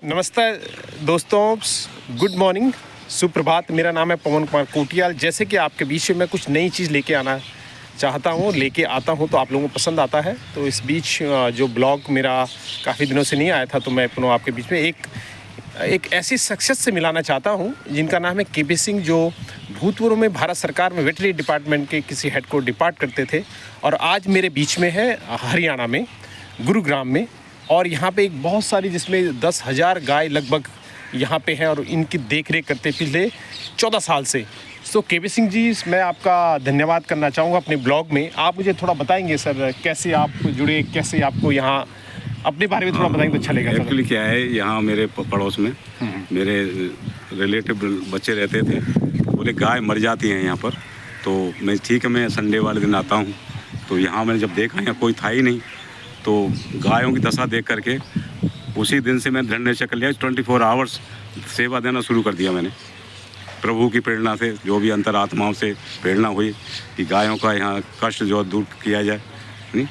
नमस्ते दोस्तों, good morning, सुप्रभात। मेरा नाम है पवन कुमार कोटियाल। जैसे कि आपके बीच में मैं कुछ नई चीज़ लेके आना चाहता हूँ, लेके आता हूँ तो आप लोगों को पसंद आता है। तो इस बीच जो ब्लॉग मेरा काफ़ी दिनों से नहीं आया था, तो मैं पुनः आपके बीच में एक ऐसी शख्सियत से मिलाना चाहता हूँ जिनका नाम है केपी सिंह, जो भूतपूर्व में भारत सरकार में वेटरनरी डिपार्टमेंट के किसी हेड को डिपार्ट करते थे और आज मेरे बीच में है हरियाणा में, गुरुग्राम में। और यहाँ पे एक बहुत सारी, जिसमें 10,000 गाय लगभग यहाँ पे हैं और इनकी देख रेख करते पिछले 14 साल से। तो केपी सिंह जी, मैं आपका धन्यवाद करना चाहूँगा अपने ब्लॉग में। आप मुझे थोड़ा बताएंगे सर, कैसे आप जुड़े, कैसे आपको यहाँ अपने बारे में थोड़ा बताएंगे तो अच्छा लगेगा। एक्चुअली क्या है, यहाँ मेरे पड़ोस में मेरे रिलेटिव बच्चे रहते थे, बोले गाय मर जाती हैं यहाँ पर। तो मैं ठीक है, मैं संडे वाले दिन आता हूँ। तो यहाँ मैंने जब देखा यहाँ कोई था ही नहीं, तो गायों की दशा देख करके उसी दिन से मैंने दृढ़ निश्चय कर लिया 24 आवर्स सेवा देना शुरू कर दिया मैंने। प्रभु की प्रेरणा से, जो भी अंतरात्माओं से प्रेरणा हुई कि गायों का यहाँ कष्ट जो दूर किया जाए। नहीं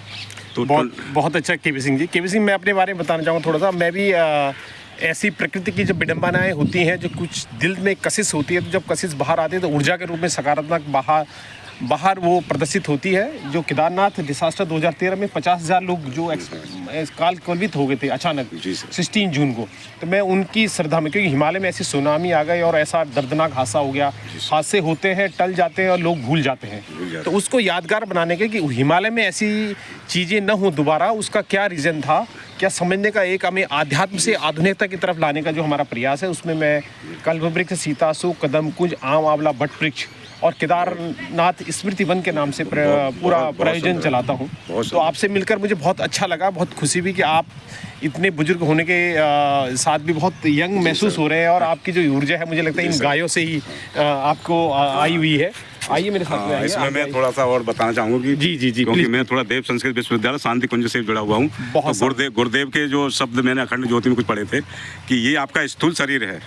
तो बहुत अच्छा केपी सिंह जी। केपी सिंह, मैं अपने बारे में बताना चाहूँगा थोड़ा सा। मैं भी ऐसी प्रकृति की जब विडम्बनाएँ होती हैं, जो कुछ दिल में कशिश होती है, तो जब कशिश बाहर आती है तो ऊर्जा के रूप में सकारात्मक बाहर वो प्रदर्शित होती है। जो केदारनाथ डिसास्टर 2013 में 50,000 लोग जो काल कल्पित हो गए थे अचानक 16 जून को, तो मैं उनकी श्रद्धा में, क्योंकि हिमालय में ऐसी सुनामी आ गई और ऐसा दर्दनाक हादसा हो गया। हादसे होते हैं, टल जाते हैं और लोग भूल जाते हैं। तो उसको यादगार बनाने के, कि हिमालय में ऐसी चीज़ें न हो दोबारा, उसका क्या रीज़न था, क्या समझने का, एक हमें आध्यात्म से आधुनिकता की तरफ लाने का जो हमारा प्रयास है, उसमें मैं कल्पवृक्ष, सीतासु, कदम कुंज, आम, आंवला, बट वृक्ष और केदारनाथ स्मृति वन के नाम से पूरा प्रायोजन चलाता हूँ। तो आपसे मिलकर मुझे बहुत अच्छा लगा, बहुत खुशी भी कि आप इतने बुजुर्ग होने के साथ भी बहुत यंग महसूस हो रहे हैं। और आपकी जो ऊर्जा है, मुझे लगता है इन गायों से ही आपको आई हुई है। आइए मेरे साथ में। इसमें मैं थोड़ा सा और बताना चाहूँगा कि जी, क्योंकि मैं थोड़ा देव संस्कृत विश्वविद्यालय शांति कुंज से जुड़ा हुआ हूँ। तो गुरुदेव के जो शब्द मैंने अखंड ज्योति में कुछ पढ़े थे कि ये आपका स्थूल शरीर है,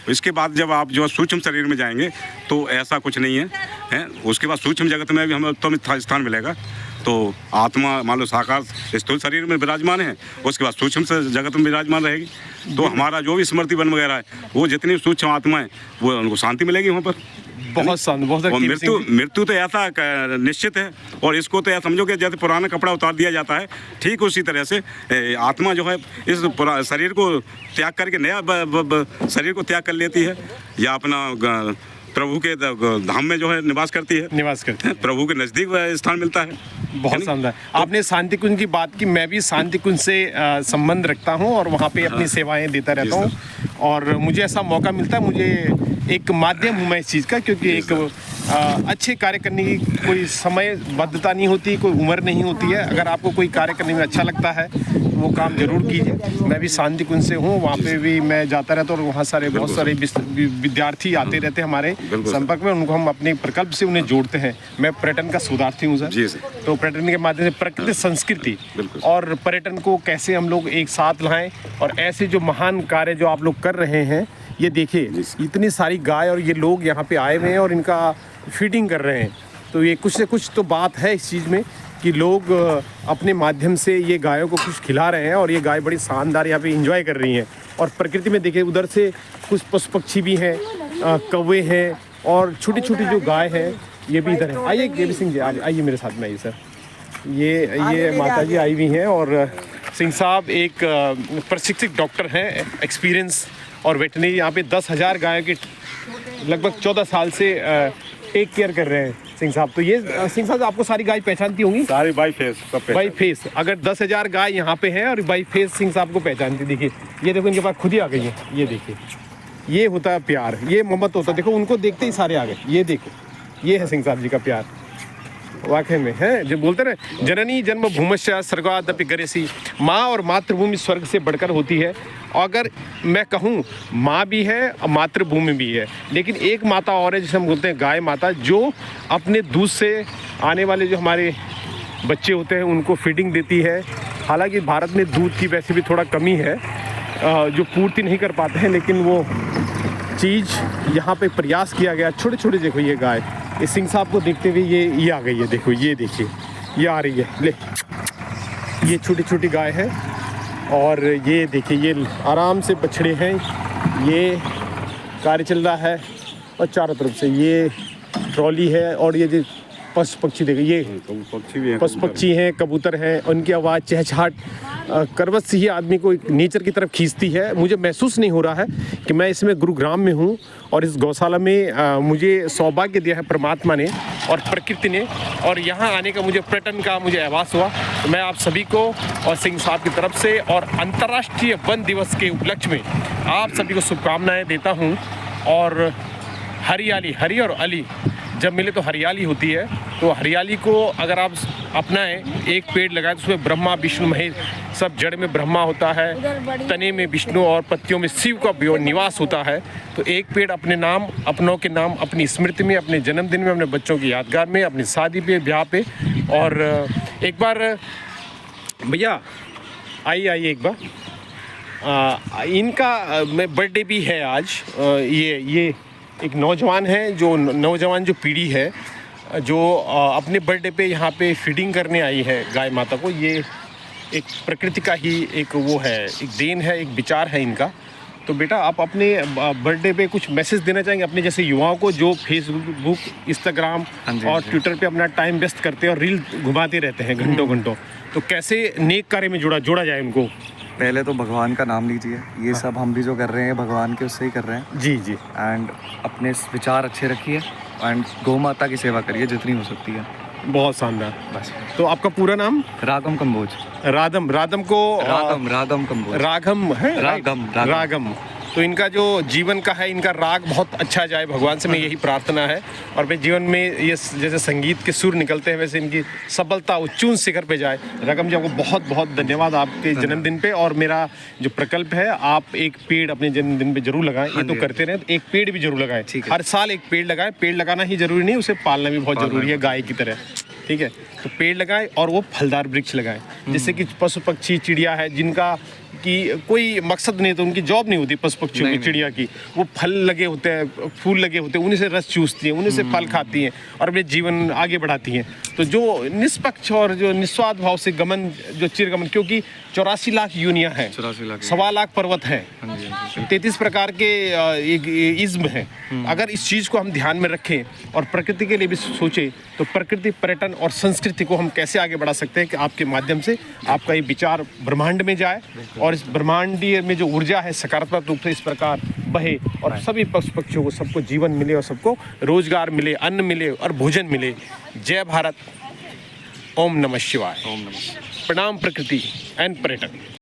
इसके बाद जब आप जो सूक्ष्म शरीर में जाएंगे तो ऐसा कुछ नहीं है, उसके बाद सूक्ष्म जगत में भी हमें उत्तम स्थान मिलेगा। तो आत्मा मान लो साकार स्थूल शरीर में विराजमान है, उसके बाद सूक्ष्म जगत में विराजमान रहेगी। तो हमारा जो भी स्मृति वन वगैरह है, वो जितनी सूक्ष्म आत्मा है, वो उनको शांति मिलेगी वहाँ पर। बहुत और मृत्यु तो ऐसा निश्चित है। और इसको तो ऐसा समझो कि जैसे पुराना कपड़ा उतार दिया जाता है, ठीक उसी तरह से आत्मा जो है इस शरीर को त्याग करके नया शरीर को त्याग कर लेती है, या अपना प्रभु के धाम में जो है निवास करती है, प्रभु के नज़दीक स्थान मिलता है। बहुत शानदार। आपने शांति कुंज की बात की, मैं भी शांति कुंज से संबंध रखता हूँ और वहाँ पे अपनी सेवाएं देता रहता हूँ। और मुझे ऐसा मौका मिलता है, मुझे एक माध्यम हूँ मैं इस चीज़ का, क्योंकि एक अच्छे कार्य करने की कोई समयबद्धता नहीं होती, कोई उम्र नहीं होती है। अगर आपको कोई कार्य करने में अच्छा लगता है, वो काम जरूर कीजिए। मैं भी शांति कुंज से हूँ, वहाँ पे भी मैं जाता रहता हूँ और वहाँ बहुत सारे विद्यार्थी आते रहते हैं हमारे संपर्क में। उनको हम अपने प्रकल्प से उन्हें जोड़ते हैं। मैं पर्यटन का शोधार्थी हूँ सर। तो पर्यटन के माध्यम से प्रकृति, संस्कृति और पर्यटन को कैसे हम लोग एक साथ लाएं, और ऐसे जो महान कार्य जो आप लोग कर रहे हैं, ये देखिए इतनी सारी गाय और ये लोग यहाँ पे आए हुए हैं और इनका फीडिंग कर रहे हैं। तो ये कुछ से कुछ तो बात है इस चीज़ में कि लोग अपने माध्यम से ये गायों को कुछ खिला रहे हैं और ये गाय बड़ी शानदार यहाँ पे एंजॉय कर रही हैं। और प्रकृति में देखिए, उधर से कुछ पशु पक्षी भी हैं, कौवे हैं और छोटी छोटी जो गाय हैं, ये भी इधर है। आइए केपी सिंह जी, आइए मेरे साथ में, आइए सर। ये माता जी आई हुई हैं और सिंह साहब एक प्रशिक्षित डॉक्टर हैं, एक्सपीरियंस और वेटनरी। यहाँ पे 10,000 गायों की लगभग 14 साल से टेक केयर कर रहे हैं सिंह साहब। तो ये सिंह साहब, आपको सारी गाय पहचानती होंगी? सारी बाई फेस। अगर 10,000 गाय यहाँ पे हैं और बाई फेस सिंह साहब को पहचानती। देखिए ये देखो, इनके पास खुद ही आ गई है। ये देखिए, ये होता है प्यार, ये मोहब्बत होता है। देखो, उनको देखते ही सारे आ गए। ये देखो, ये है सिंह साहब जी का प्यार। वाकई में है, जो बोलते ना, जननी जन्म भूमस्य स्वर्गादपि गरेसी, माँ और मातृभूमि स्वर्ग से बढ़कर होती है। अगर मैं कहूँ, माँ भी है और मातृभूमि भी है, लेकिन एक माता और है जिसे हम बोलते हैं गाय माता, जो अपने दूध से आने वाले जो हमारे बच्चे होते हैं उनको फीडिंग देती है। हालांकि भारत में दूध की वैसे भी थोड़ा कमी है, जो पूर्ति नहीं कर पाते हैं, लेकिन वो चीज़ यहाँ पे प्रयास किया गया। छोटे छोटे देखो ये गाय, इस सिंह साहब को देखते हुए ये आ गई है। देखो ये देखिए, ये आ रही है, ले, ये छोटी छोटी गाय है और ये देखिए ये आराम से बछड़े हैं, ये कार्य चल रहा है और चारों तरफ से ये ट्रॉली है और ये जो पशु पक्षी देखिए ये पक्षी भी हैं, पशु पक्षी हैं, कबूतर हैं, उनकी आवाज़ चहचहाट करवत से ही आदमी को एक नेचर की तरफ खींचती है। मुझे महसूस नहीं हो रहा है कि मैं इसमें गुरुग्राम में हूँ और इस गौशाला में मुझे सौभाग्य दिया है परमात्मा ने और प्रकृति ने, और यहाँ आने का मुझे पर्यटन का मुझे आभास हुआ। तो मैं आप सभी को और सिंह साहब की तरफ से और अंतर्राष्ट्रीय वन दिवस के उपलक्ष्य में आप सभी को शुभकामनाएँ देता हूँ। और हरियाली, हरी और अली जब मिले तो हरियाली होती है, तो हरियाली को अगर आप अपनाएं, एक पेड़ लगाएं तो उसमें ब्रह्मा विष्णु महेश सब, जड़ में ब्रह्मा होता है, तने में विष्णु और पत्तियों में शिव का निवास होता है। तो एक पेड़ अपने नाम, अपनों के नाम, अपनी स्मृति में, अपने जन्मदिन में, अपने बच्चों की यादगार में, अपनी शादी पे, ब्याह पे। और एक बार भैया आइए एक बार, इनका बर्थडे भी है आज। ये एक नौजवान है, जो नौजवान जो पीढ़ी है जो अपने बर्थडे पे यहाँ पे फीडिंग करने आई है गाय माता को। ये एक प्रकृति का ही एक वो है, एक देन है, एक विचार है इनका। तो बेटा आप अपने बर्थडे पे कुछ मैसेज देना चाहेंगे अपने जैसे युवाओं को जो फेसबुक, इंस्टाग्राम और ट्विटर पे अपना टाइम व्यस्त करते हैं और रील घुमाते रहते हैं घंटों घंटों, तो कैसे नेक कार्य में जोड़ा जाए उनको? पहले तो भगवान का नाम लीजिए। ये सब हम भी जो कर रहे हैं भगवान के उससे ही कर रहे हैं। जी जी। एंड अपने विचार अच्छे रखिए एंड गौ माता की सेवा करिए जितनी हो सकती है। बहुत शानदार। बस। तो आपका पूरा नाम? रागम कंबोज। राधम को रागम कंबोज। रागम है? रागम। तो इनका जो जीवन का है, इनका राग बहुत अच्छा जाए, भगवान से मैं यही प्रार्थना है। और मेरे जीवन में ये जैसे संगीत के सुर निकलते हैं वैसे इनकी सफलता उच्च शिखर पे जाए। रागम जी आपको बहुत बहुत धन्यवाद आपके जन्मदिन पे। और मेरा जो प्रकल्प है, आप एक पेड़ अपने जन्मदिन पे जरूर लगाएं। ये तो करते रहे, तो एक पेड़ भी जरूर लगाएं। हर साल एक पेड़ लगाएं। पेड़ लगाना ही जरूरी नहीं, उसे पालना भी बहुत जरूरी है गाय की तरह, ठीक है? तो पेड़ लगाएं और वो फलदार वृक्ष लगाएं, जिससे कि पशु पक्षी चिड़िया है जिनका कि कोई मकसद नहीं, तो उनकी जॉब नहीं होती पशु पक्षियों की, चिड़िया की, वो फल लगे होते हैं, फूल लगे होते हैं, उन्हीं से रस चूसती हैं, उन्हीं से फल खाती हैं और अपने जीवन आगे बढ़ाती हैं। तो जो निष्पक्ष और जो निस्वार्थ भाव से गमन, जो चिरगमन, क्योंकि 84 लाख यूनियाँ हैं, 1.25 लाख पर्वत हैं, 33 प्रकार के इज्म हैं। अगर इस चीज़ को हम ध्यान में रखें और प्रकृति के लिए भी सोचें, तो प्रकृति, पर्यटन और संस्कृति को हम कैसे आगे बढ़ा सकते हैं कि आपके माध्यम से आपका ये विचार ब्रह्मांड में जाए और इस ब्रह्मांडीय में जो ऊर्जा है सकारात्मक रूप से इस प्रकार बहे और सभी पशु पक्षियों को, सबको जीवन मिले और सबको रोजगार मिले, अन्न मिले और भोजन मिले। जय भारत। ओम नमः शिवाय। प्रणाम प्रकृति एंड पर्यटन।